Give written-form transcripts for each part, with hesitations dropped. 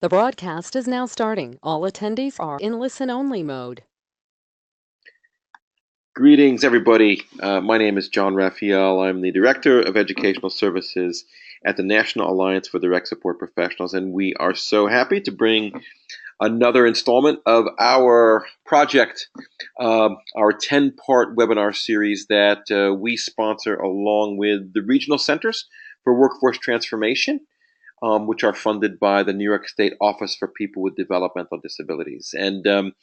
The broadcast is now starting. All attendees are in listen-only mode. Greetings, everybody. My name is John Raphael. I'm the Director of Educational Services at the National Alliance for Direct Support Professionals, and we are so happy to bring another installment of our project, our 10-part webinar series that we sponsor along with the regional centers for workforce transformation, which are funded by the New York State Office for People with Developmental Disabilities. And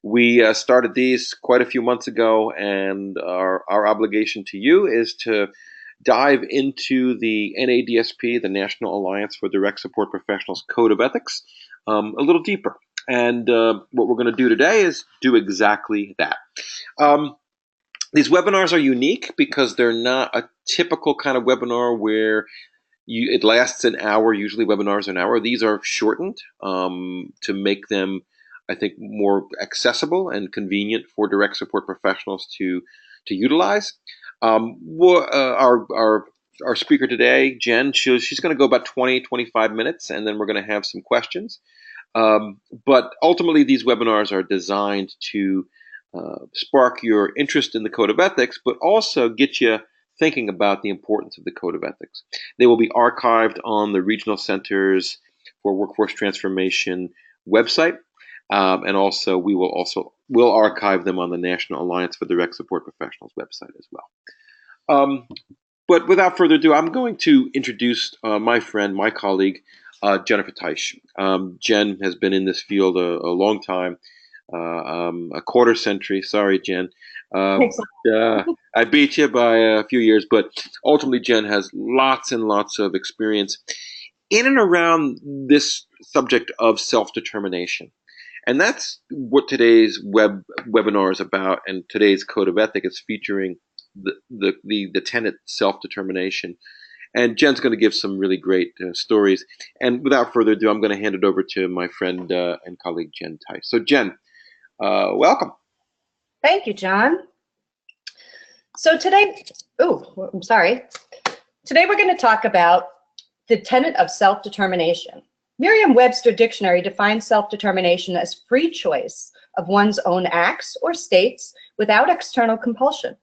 we started these quite a few months ago, and our obligation to you is to dive into the NADSP, the National Alliance for Direct Support Professionals Code of Ethics, a little deeper. And what we're going to do today is do exactly that. These webinars are unique because they're not a typical kind of webinar where it lasts an hour. Usually webinars are an hour. These are shortened to make them, I think, more accessible and convenient for direct support professionals to utilize. Our speaker today, Jen, she's going to go about 20, 25 minutes, and then we're going to have some questions. But ultimately, these webinars are designed to spark your interest in the Code of Ethics, but also get you thinking about the importance of the Code of Ethics. They will be archived on the Regional Centers for Workforce Transformation website. And also, we'll archive them on the National Alliance for Direct Support Professionals website as well. But without further ado, I'm going to introduce my friend, my colleague, Jennifer Teich. Jen has been in this field a long time, a quarter century. Sorry, Jen. I beat you by a few years, but ultimately, Jen has lots and lots of experience in and around this subject of self-determination. And that's what today's webinar is about, and today's Code of Ethics is featuring the tenet self-determination. And Jen's going to give some really great stories. And without further ado, I'm going to hand it over to my friend and colleague, Jen Teich. So Jen, welcome. Thank you, John. So today, Today we're going to talk about the tenet of self-determination. Merriam-Webster Dictionary defines self-determination as free choice of one's own acts or states without external compulsion.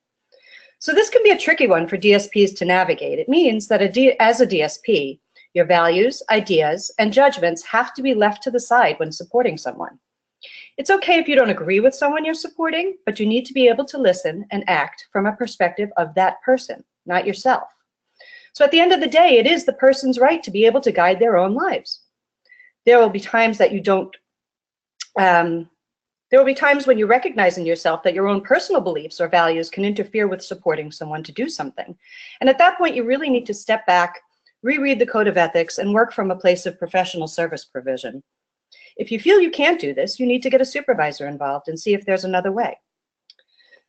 So this can be a tricky one for DSPs to navigate. It means that as a DSP, your values, ideas, and judgments have to be left to the side when supporting someone. It's okay if you don't agree with someone you're supporting, but you need to be able to listen and act from a perspective of that person, not yourself. So at the end of the day, it is the person's right to be able to guide their own lives. There will be times that you don't, there will be times when you recognize in yourself that your own personal beliefs or values can interfere with supporting someone to do something. And at that point, you really need to step back, reread the Code of Ethics, and work from a place of professional service provision. If you feel you can't do this, you need to get a supervisor involved and see if there's another way.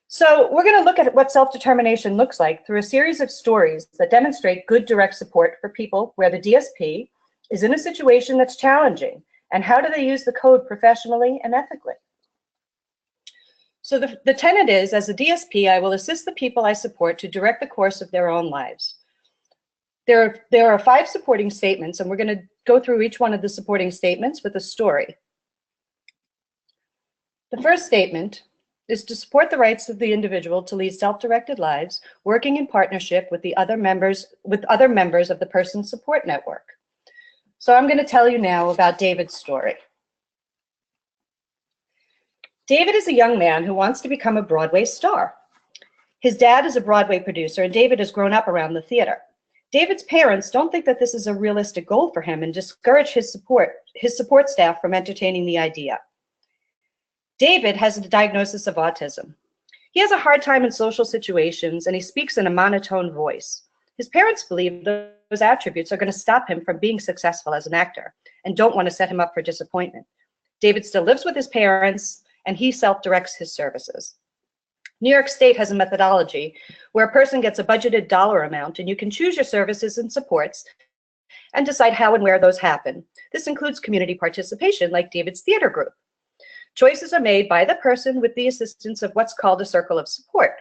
So we're going to look at what self-determination looks like through a series of stories that demonstrate good direct support for people where the DSP is in a situation that's challenging, and how do they use the code professionally and ethically. So the tenet is, as a DSP, I will assist the people I support to direct the course of their own lives. There are 5 supporting statements, and we're going to go through each one of the supporting statements with a story. The first statement is to support the rights of the individual to lead self-directed lives, working in partnership with other members of the person's support network. So I'm going to tell you now about David's story. David is a young man who wants to become a Broadway star. His dad is a Broadway producer, and David has grown up around the theater. David's parents don't think that this is a realistic goal for him and discourage his support staff from entertaining the idea. David has a diagnosis of autism. He has a hard time in social situations, and he speaks in a monotone voice. His parents believe those attributes are going to stop him from being successful as an actor and don't want to set him up for disappointment. David still lives with his parents, and he self-directs his services. New York State has a methodology where a person gets a budgeted dollar amount, and you can choose your services and supports and decide how and where those happen. This includes community participation, like David's theater group. Choices are made by the person with the assistance of what's called a circle of support.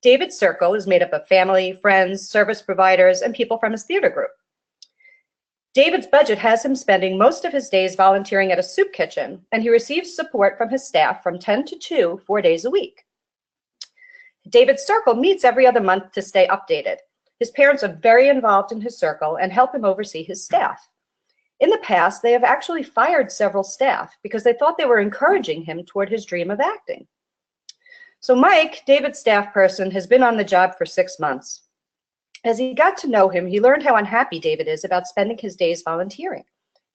David's circle is made up of family, friends, service providers, and people from his theater group. David's budget has him spending most of his days volunteering at a soup kitchen, and he receives support from his staff from 10 to 2, 4 days a week. David's circle meets every other month to stay updated. His parents are very involved in his circle and help him oversee his staff. In the past, they have actually fired several staff because they thought they were encouraging him toward his dream of acting. So Mike, David's staff person, has been on the job for 6 months. As he got to know him, he learned how unhappy David is about spending his days volunteering.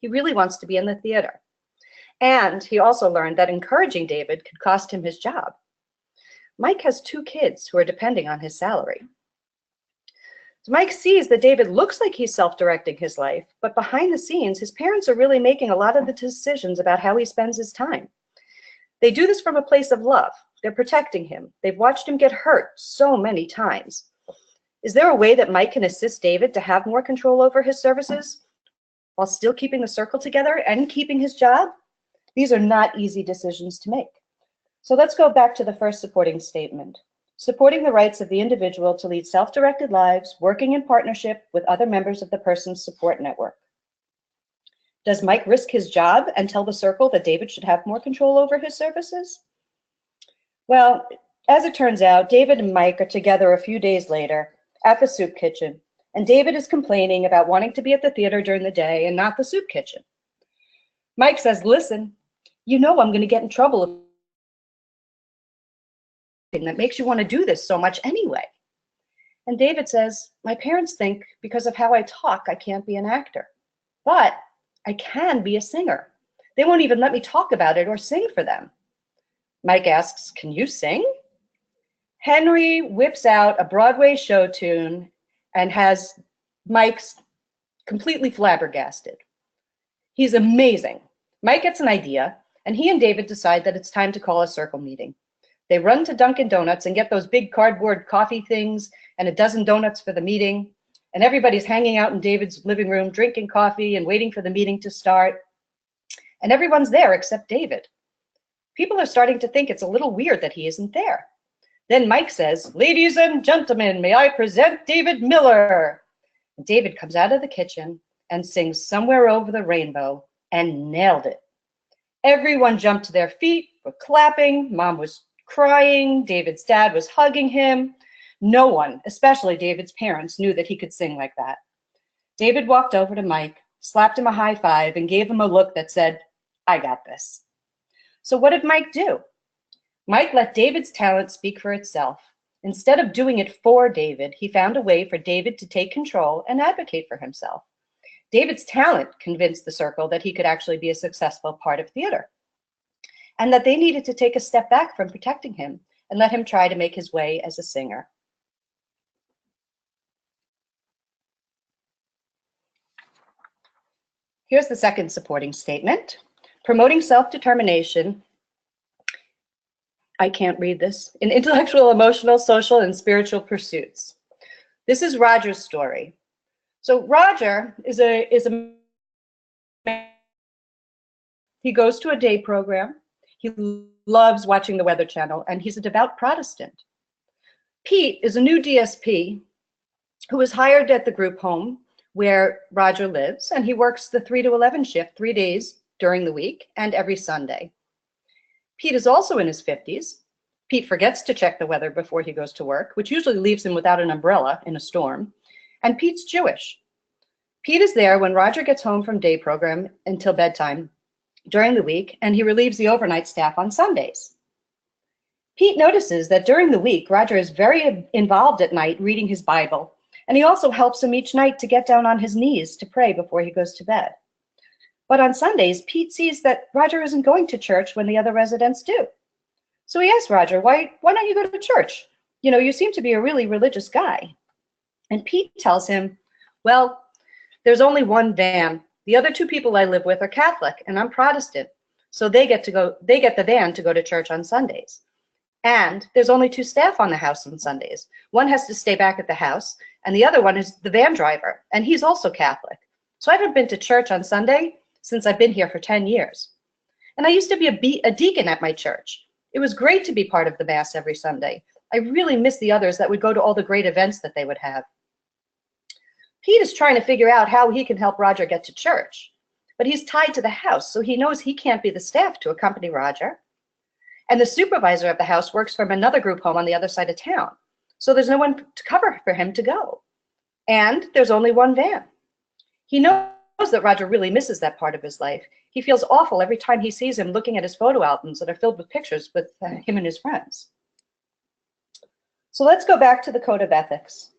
He really wants to be in the theater. And he also learned that encouraging David could cost him his job. Mike has 2 kids who are depending on his salary. So Mike sees that David looks like he's self-directing his life, but behind the scenes, his parents are really making a lot of the decisions about how he spends his time. They do this from a place of love. They're protecting him. They've watched him get hurt so many times. Is there a way that Mike can assist David to have more control over his services while still keeping the circle together and keeping his job? These are not easy decisions to make. So let's go back to the first supporting statement. Supporting the rights of the individual to lead self-directed lives, working in partnership with other members of the person's support network. Does Mike risk his job and tell the circle that David should have more control over his services? Well, as it turns out, David and Mike are together a few days later at the soup kitchen, and David is complaining about wanting to be at the theater during the day and not the soup kitchen. Mike says, "Listen, you know I'm going to get in trouble that makes you want to do this so much anyway." And David says, "My parents think because of how I talk, I can't be an actor, but I can be a singer. They won't even let me talk about it or sing for them." Mike asks, "Can you sing?" Henry whips out a Broadway show tune and has Mike's completely flabbergasted. He's amazing. Mike gets an idea, and he and David decide that it's time to call a circle meeting. They run to Dunkin' Donuts and get those big cardboard coffee things and a dozen donuts for the meeting. And everybody's hanging out in David's living room, drinking coffee and waiting for the meeting to start. And everyone's there except David. People are starting to think it's a little weird that he isn't there. Then Mike says, "Ladies and gentlemen, may I present David Miller?" And David comes out of the kitchen and sings "Somewhere Over the Rainbow" and nailed it. Everyone jumped to their feet, were clapping. Mom was crying. David's dad was hugging him. No one, especially David's parents, knew that he could sing like that. David walked over to Mike, slapped him a high five, and gave him a look that said, "I got this." So what did Mike do? Mike let David's talent speak for itself. Instead of doing it for David, he found a way for David to take control and advocate for himself. David's talent convinced the circle that he could actually be a successful part of theater, and that they needed to take a step back from protecting him and let him try to make his way as a singer. Here's the second supporting statement. Promoting self-determination, I can't read this, in intellectual, emotional, social, and spiritual pursuits. This is Roger's story. So Roger is a he goes to a day program. He loves watching the Weather Channel, and he's a devout Protestant. Pete is a new DSP who was hired at the group home where Roger lives, and he works the 3 to 11 shift 3 days during the week and every Sunday. Pete is also in his 50s. Pete forgets to check the weather before he goes to work, which usually leaves him without an umbrella in a storm. And Pete's Jewish. Pete is there when Roger gets home from day program until bedtime during the week, and he relieves the overnight staff on Sundays. Pete notices that during the week, Roger is very involved at night reading his Bible, and he also helps him each night to get down on his knees to pray before he goes to bed. But on Sundays, Pete sees that Roger isn't going to church when the other residents do. So he asks Roger, why don't you go to church? You know, you seem to be a really religious guy. And Pete tells him, "Well, there's only one van. The other 2 people I live with are Catholic, and I'm Protestant. So they get the van to go to church on Sundays. And there's only 2 staff on the house on Sundays. One has to stay back at the house, and the other one is the van driver, and he's also Catholic. So I haven't been to church on Sunday since I've been here for 10 years. And I used to be a deacon at my church. It was great to be part of the Mass every Sunday. I really miss the others that would go to all the great events that they would have." Pete is trying to figure out how he can help Roger get to church, but he's tied to the house, so he knows he can't be the staff to accompany Roger. And the supervisor of the house works from another group home on the other side of town, so there's no one to cover for him to go. And there's only one van. He knows that Roger really misses that part of his life. He feels awful every time he sees him looking at his photo albums that are filled with pictures with him and his friends. So let's go back to the Code of Ethics.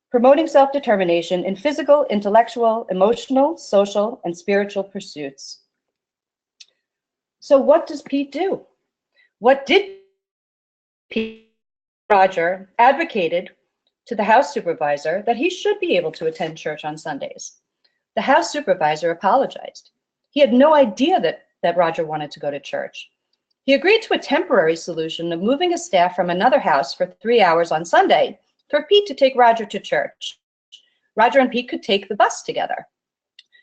Promoting self-determination in physical, intellectual, emotional, social, and spiritual pursuits. So what does Pete do? What did Pete? Roger advocated to the house supervisor that he should be able to attend church on Sundays. The house supervisor apologized. He had no idea that Roger wanted to go to church. He agreed to a temporary solution of moving his staff from another house for 3 hours on Sunday for Pete to take Roger to church. Roger and Pete could take the bus together.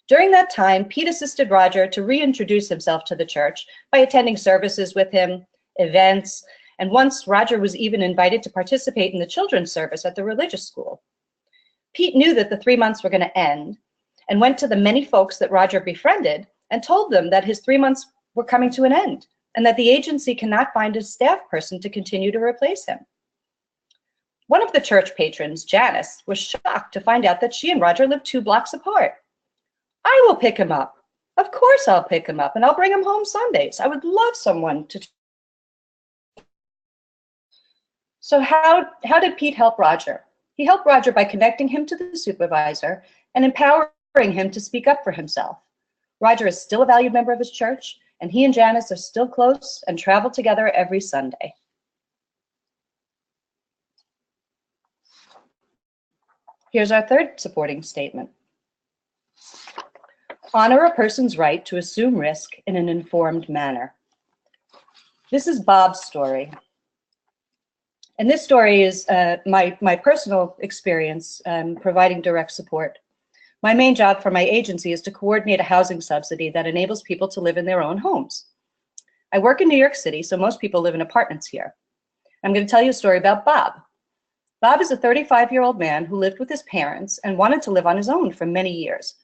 During that time, Pete assisted Roger to reintroduce himself to the church by attending services with him, events, and once Roger was even invited to participate in the children's service at the religious school. Pete knew that the 3 months were going to end and went to the many folks that Roger befriended and told them that his 3 months were coming to an end and that the agency cannot find a staff person to continue to replace him. One of the church patrons, Janice, was shocked to find out that she and Roger lived 2 blocks apart. "I will pick him up. Of course I'll pick him up, and I'll bring him home Sundays. I would love someone to..." So how did Pete help Roger? He helped Roger by connecting him to the supervisor and empowering him to speak up for himself. Roger is still a valued member of his church, and he and Janice are still close and travel together every Sunday. Here's our third supporting statement. Honor a person's right to assume risk in an informed manner. This is Bob's story. And this story is my personal experience providing direct support. My main job for my agency is to coordinate a housing subsidy that enables people to live in their own homes. I work in New York City, so most people live in apartments here. I'm going to tell you a story about Bob. Bob is a 35-year-old man who lived with his parents and wanted to live on his own for many years.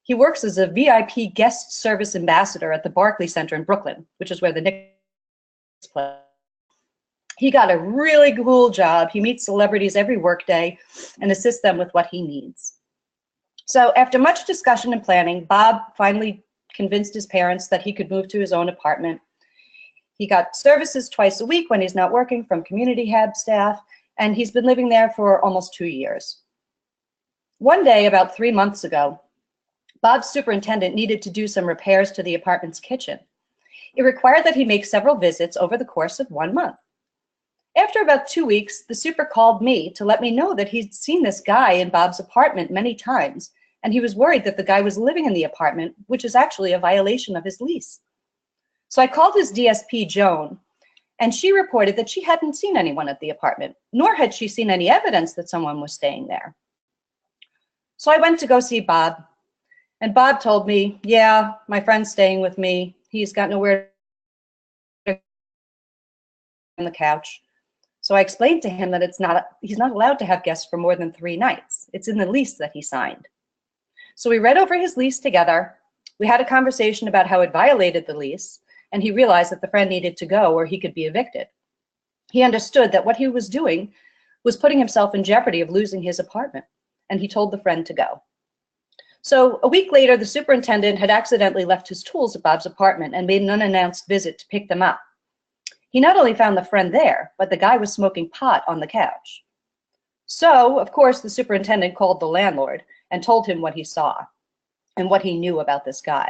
He works as a VIP guest service ambassador at the Barclays Center in Brooklyn, which is where the Knicks play. He got a really cool job. He meets celebrities every workday and assists them with what he needs. So after much discussion and planning, Bob finally convinced his parents that he could move to his own apartment. He got services twice a week when he's not working from community hab staff, and he's been living there for almost 2 years. One day, about 3 months ago, Bob's superintendent needed to do some repairs to the apartment's kitchen. It required that he make several visits over the course of 1 month. After about 2 weeks, the super called me to let me know that he'd seen this guy in Bob's apartment many times, and he was worried that the guy was living in the apartment, which is actually a violation of his lease. So I called his DSP, Joan, and she reported that she hadn't seen anyone at the apartment, nor had she seen any evidence that someone was staying there. So I went to go see Bob, and Bob told me, "Yeah, my friend's staying with me. He's got nowhere to on the couch." So I explained to him that he's not allowed to have guests for more than 3 nights. It's in the lease that he signed. So we read over his lease together. We had a conversation about how it violated the lease, and he realized that the friend needed to go or he could be evicted. He understood that what he was doing was putting himself in jeopardy of losing his apartment, and he told the friend to go. So a week later, the superintendent had accidentally left his tools at Bob's apartment and made an unannounced visit to pick them up. He not only found the friend there, but the guy was smoking pot on the couch. So, of course, the superintendent called the landlord and told him what he saw and what he knew about this guy.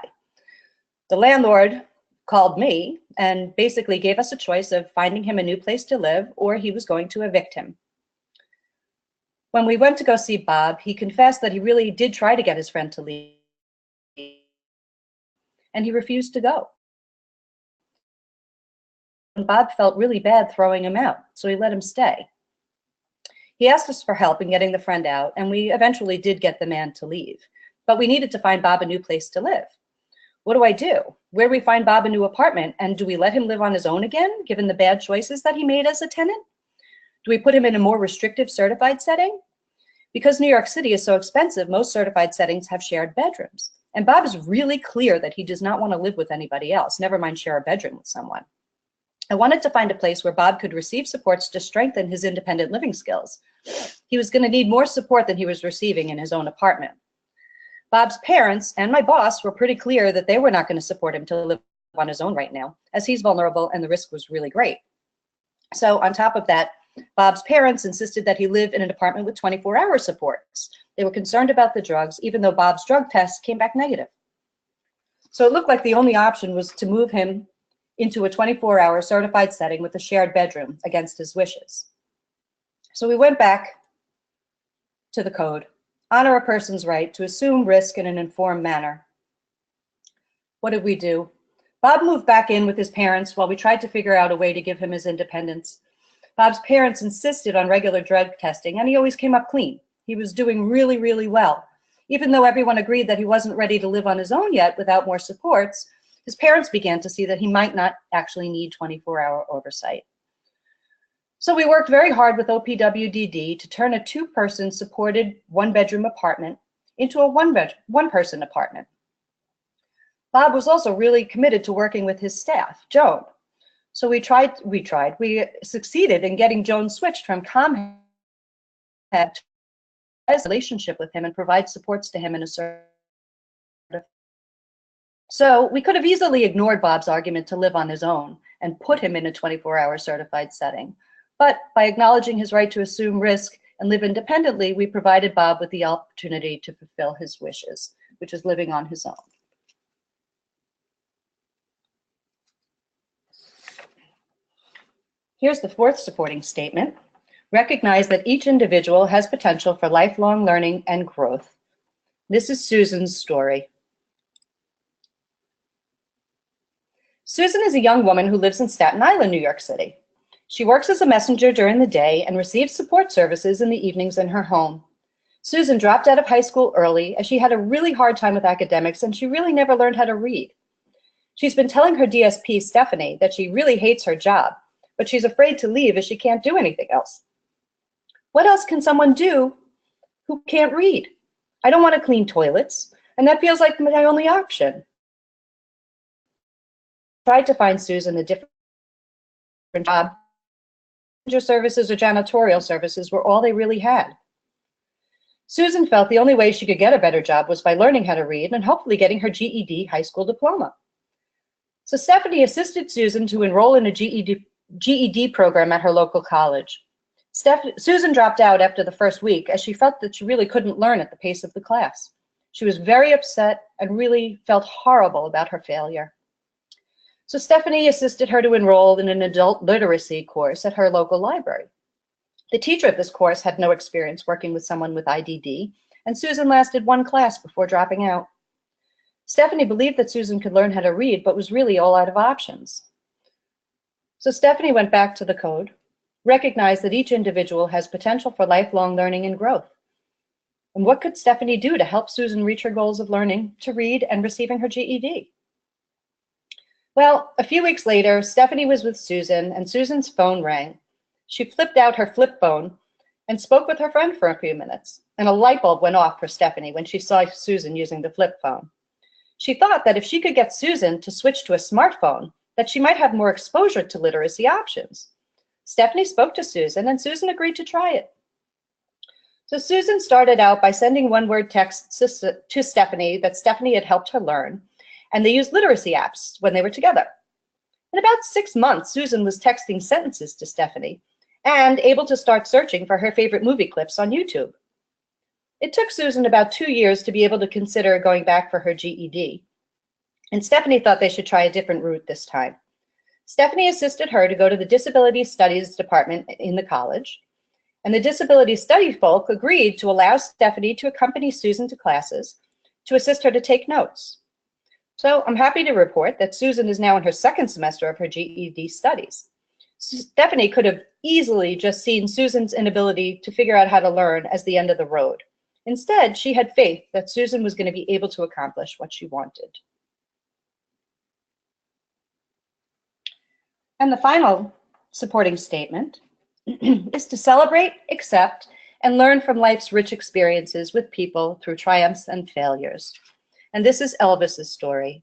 The landlord called me and basically gave us a choice of finding him a new place to live or he was going to evict him. When we went to go see Bob, he confessed that he really did try to get his friend to leave, and he refused to go. And Bob felt really bad throwing him out, so he let him stay. He asked us for help in getting the friend out, and we eventually did get the man to leave. But we needed to find Bob a new place to live. What do I do? Where do we find Bob a new apartment? And do we let him live on his own again, given the bad choices that he made as a tenant? Do we put him in a more restrictive certified setting? Because New York City is so expensive, most certified settings have shared bedrooms. And Bob is really clear that he does not want to live with anybody else, never mind share a bedroom with someone. I wanted to find a place where Bob could receive supports to strengthen his independent living skills. He was going to need more support than he was receiving in his own apartment. Bob's parents and my boss were pretty clear that they were not going to support him to live on his own right now, as he's vulnerable and the risk was really great. So on top of that, Bob's parents insisted that he live in an apartment with 24-hour supports. They were concerned about the drugs, even though Bob's drug test came back negative. So it looked like the only option was to move him into a 24-hour certified setting with a shared bedroom against his wishes. So we went back to the code, honor a person's right to assume risk in an informed manner. What did we do? Bob moved back in with his parents while we tried to figure out a way to give him his independence. Bob's parents insisted on regular drug testing, and he always came up clean. He was doing really, really well. Even though everyone agreed that he wasn't ready to live on his own yet without more supports, his parents began to see that he might not actually need 24-hour oversight. So we worked very hard with OPWDD to turn a two-person supported one-bedroom apartment into a one-person apartment. Bob was also really committed to working with his staff, Joan. So we succeeded in getting Joan switched from ComHead to a relationship with him and provide supports to him in a certain. So we could have easily ignored Bob's argument to live on his own and put him in a 24-hour certified setting. But by acknowledging his right to assume risk and live independently, we provided Bob with the opportunity to fulfill his wishes, which is living on his own. Here's the fourth supporting statement. Recognize that each individual has potential for lifelong learning and growth. This is Susan's story. Susan is a young woman who lives in Staten Island, New York City. She works as a messenger during the day and receives support services in the evenings in her home. Susan dropped out of high school early as she had a really hard time with academics and she really never learned how to read. She's been telling her DSP, Stephanie, that she really hates her job, but she's afraid to leave as she can't do anything else. What else can someone do who can't read? I don't want to clean toilets, and that feels like my only option. I tried to find Susan a different job. Services or janitorial services were all they really had. Susan felt the only way she could get a better job was by learning how to read and hopefully getting her GED high school diploma. So Stephanie assisted Susan to enroll in a GED program at her local college. Susan dropped out after the first week as she felt that she really couldn't learn at the pace of the class. She was very upset and really felt horrible about her failure. So Stephanie assisted her to enroll in an adult literacy course at her local library. The teacher of this course had no experience working with someone with IDD, and Susan lasted one class before dropping out. Stephanie believed that Susan could learn how to read, but was really all out of options. So Stephanie went back to the code, recognized that each individual has potential for lifelong learning and growth. And what could Stephanie do to help Susan reach her goals of learning to read and receiving her GED? Well, a few weeks later, Stephanie was with Susan, and Susan's phone rang. She flipped out her flip phone and spoke with her friend for a few minutes, and a light bulb went off for Stephanie when she saw Susan using the flip phone. She thought that if she could get Susan to switch to a smartphone, that she might have more exposure to literacy options. Stephanie spoke to Susan, and Susan agreed to try it. So Susan started out by sending one-word texts to Stephanie that Stephanie had helped her learn, and they used literacy apps when they were together. In about 6 months, Susan was texting sentences to Stephanie and able to start searching for her favorite movie clips on YouTube. It took Susan about 2 years to be able to consider going back for her GED, and Stephanie thought they should try a different route this time. Stephanie assisted her to go to the Disability Studies department in the college, and the Disability Study folk agreed to allow Stephanie to accompany Susan to classes to assist her to take notes. So I'm happy to report that Susan is now in her second semester of her GED studies. Stephanie could have easily just seen Susan's inability to figure out how to learn as the end of the road. Instead, she had faith that Susan was going to be able to accomplish what she wanted. And the final supporting statement is to celebrate, accept, and learn from life's rich experiences with people through triumphs and failures. And this is Elvis's story.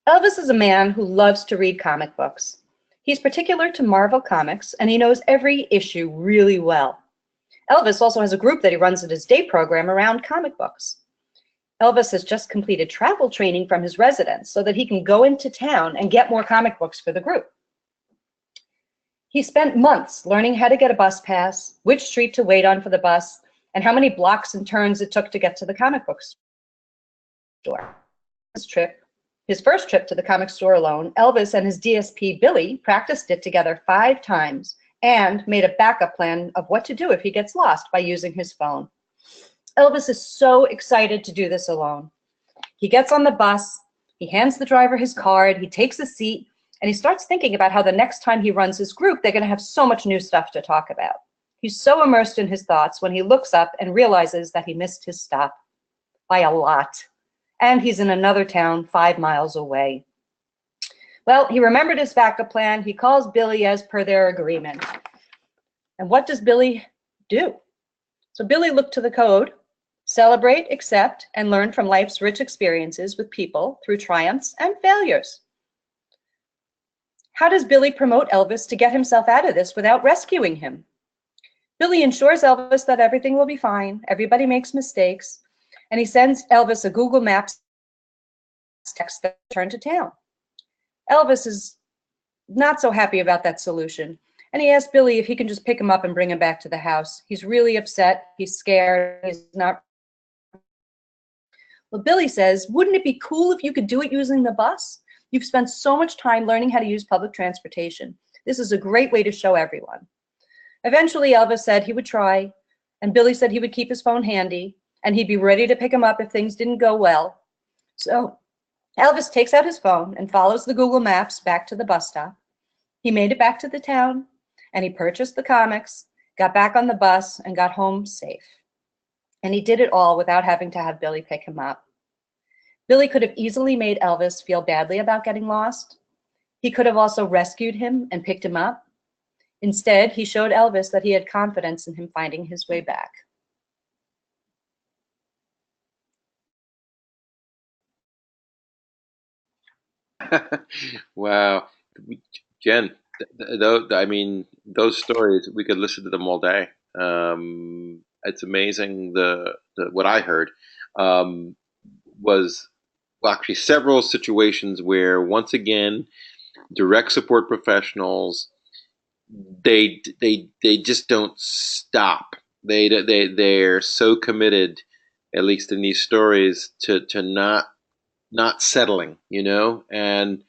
Elvis is a man who loves to read comic books. He's particular to Marvel Comics, and he knows every issue really well. Elvis also has a group that he runs at his day program around comic books. Elvis has just completed travel training from his residence so that he can go into town and get more comic books for the group. He spent months learning how to get a bus pass, which street to wait on for the bus, and how many blocks and turns it took to get to the comic book store. His first trip to the comic store alone, Elvis and his DSP Billy practiced it together 5 times and made a backup plan of what to do if he gets lost by using his phone. Elvis is so excited to do this alone. He gets on the bus, he hands the driver his card, he takes a seat, and he starts thinking about how the next time he runs his group, they're going to have so much new stuff to talk about. He's so immersed in his thoughts when he looks up and realizes that he missed his stop by a lot. And he's in another town 5 miles away. Well, he remembered his backup plan. He calls Billy as per their agreement. And what does Billy do? So Billy looked to the code: celebrate, accept, and learn from life's rich experiences with people through triumphs and failures. How does Billy promote Elvis to get himself out of this without rescuing him? Billy assures Elvis that everything will be fine. Everybody makes mistakes. And he sends Elvis a Google Maps text that return to town. Elvis is not so happy about that solution, and he asks Billy if he can just pick him up and bring him back to the house. He's really upset. He's scared. He's not. Well, Billy says, wouldn't it be cool if you could do it using the bus? You've spent so much time learning how to use public transportation. This is a great way to show everyone. Eventually, Elvis said he would try, and Billy said he would keep his phone handy, and he'd be ready to pick him up if things didn't go well. So Elvis takes out his phone and follows the Google Maps back to the bus stop. He made it back to the town, and he purchased the comics, got back on the bus, and got home safe. And he did it all without having to have Billy pick him up. Billy could have easily made Elvis feel badly about getting lost. He could have also rescued him and picked him up. Instead, he showed Elvis that he had confidence in him finding his way back. Wow, Jen, I mean, those stories, we could listen to them all day. It's amazing. What I heard was, well, actually several situations where, once again, direct support professionals, they just don't stop. They're so committed, at least in these stories, to not settling, and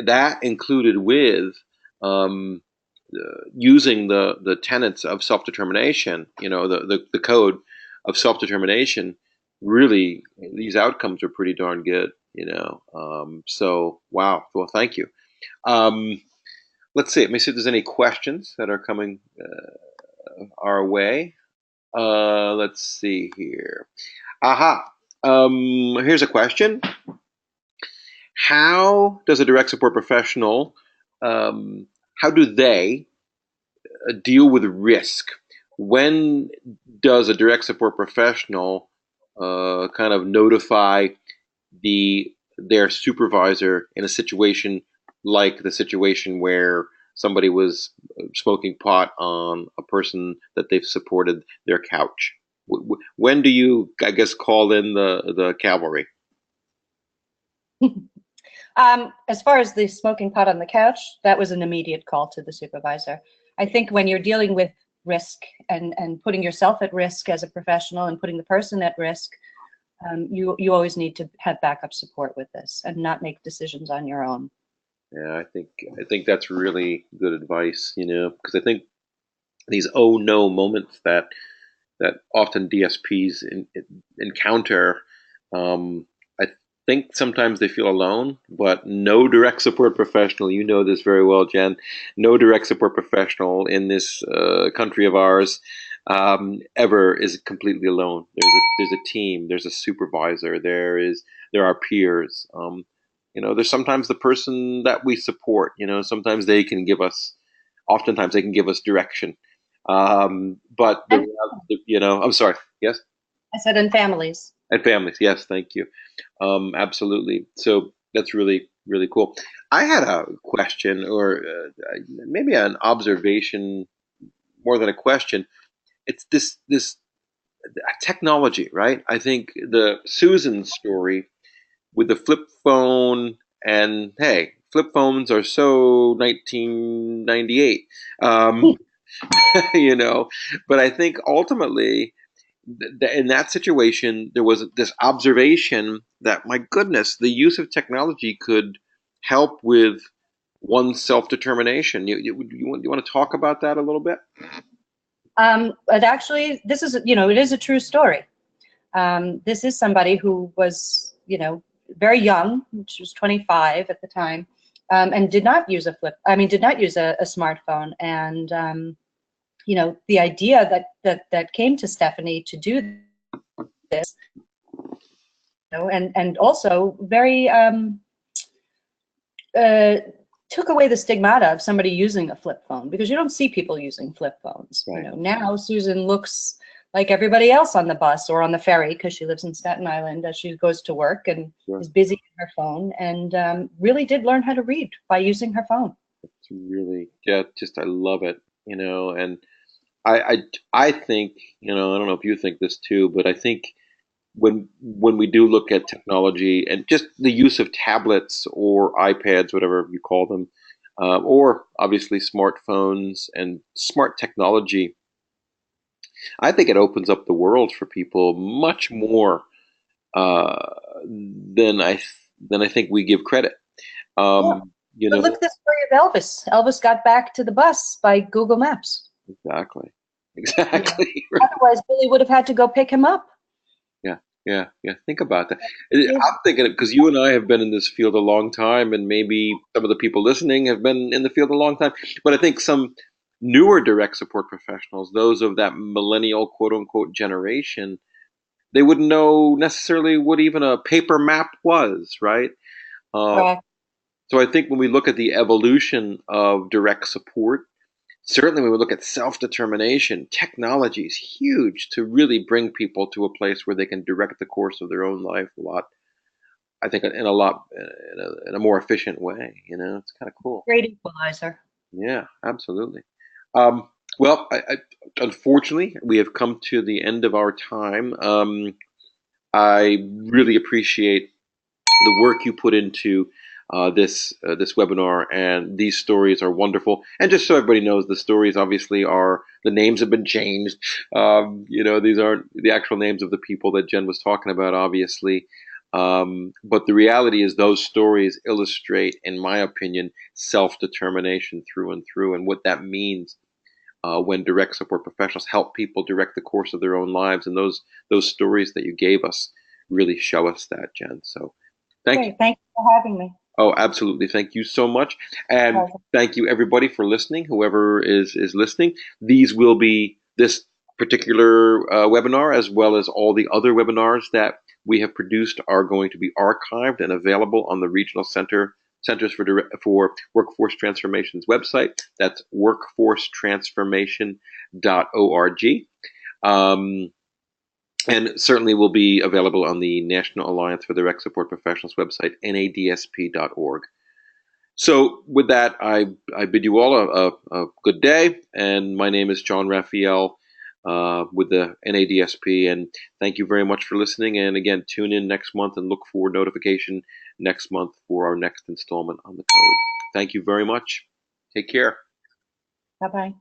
that included with um, using the tenets of self-determination, the code of self-determination. Really, these outcomes are pretty darn good. So, wow. Well, thank you. Um, let's see. Let me see if there's any questions that are coming our way. Let's see here. Aha. Here's a question. How does a direct support professional, how do they deal with risk? When does a direct support professional kind of notify their supervisor in a situation like the situation where somebody was smoking pot on a person that they've supported their couch? When do you, I guess, call in the cavalry? As far as the smoking pot on the couch, that was an immediate call to the supervisor. I think when you're dealing with risk and putting yourself at risk as a professional and putting the person at risk, you always need to have backup support with this and not make decisions on your own. Yeah, I think that's really good advice, because I think these oh no moments that often DSPs encounter, I think sometimes they feel alone, but no direct support professional, you know this very well, Jen, no direct support professional in this country of ours ever is completely alone. There's a team, there's a supervisor, there are peers. There's sometimes the person that we support, sometimes they can give us oftentimes they can give us direction. But And I'm sorry. Yes. I said, in families. And families, yes, thank you. Absolutely. So that's really, really cool. I had a question, or maybe an observation more than a question. It's this technology, right? I think the Susan story with the flip phone, and hey, flip phones are so 1998, you know. But I think ultimately in that situation, there was this observation that, my goodness, the use of technology could help with one's self determination. You want to talk about that a little bit? But actually, this is, it is a true story. This is somebody who was, very young. She was 25 at the time, and did not use did not use a smartphone. And, the idea that came to Stephanie to do this, and also very, took away the stigmata of somebody using a flip phone, because you don't see people using flip phones. Right. Now Susan looks like everybody else on the bus or on the ferry, because she lives in Staten Island, as she goes to work and Sure. is busy on her phone, and really did learn how to read by using her phone. It's really, yeah, just I love it, and I think, I don't know if you think this too, but I think when we do look at technology and just the use of tablets or iPads, whatever you call them, or obviously smartphones and smart technology, I think it opens up the world for people much more uh, than I think we give credit. Yeah. But look at the story of Elvis. Elvis got back to the bus by Google Maps. Exactly, exactly. Right. Otherwise, Billy would have had to go pick him up. Yeah. Think about that. I'm thinking because you and I have been in this field a long time, and maybe some of the people listening have been in the field a long time. But I think some newer direct support professionals, those of that millennial quote unquote generation, they wouldn't know necessarily what even a paper map was, right? Uh, Correct. so I think when we look at the evolution of direct support, certainly when we look at self-determination, technology is huge to really bring people to a place where they can direct the course of their own life a lot. I think in a more efficient way. It's kind of cool. Great equalizer. Yeah, absolutely. Well, unfortunately, we have come to the end of our time. I really appreciate the work you put into this webinar, and these stories are wonderful. And just so everybody knows, the stories obviously are, the names have been changed. These aren't the actual names of the people that Jen was talking about, obviously. But the reality is those stories illustrate, in my opinion, self-determination through and through, and what that means when direct support professionals help people direct the course of their own lives. And those stories that you gave us really show us that, Jen. So thank you. Thank you for having me. Oh, absolutely. Thank you so much. And thank you everybody for listening, whoever is listening. This particular webinar, as well as all the other webinars that we have produced, are going to be archived and available on the Regional Centers for Workforce Transformation's website. That's workforcetransformation.org. And certainly will be available on the National Alliance for Direct Support Professionals website, NADSP.org. So with that, I bid you all a good day, and my name is John Raphael with the NADSP, and thank you very much for listening. And again, tune in next month and look for notification next month for our next installment on the code. Thank you very much. Take care. Bye-bye.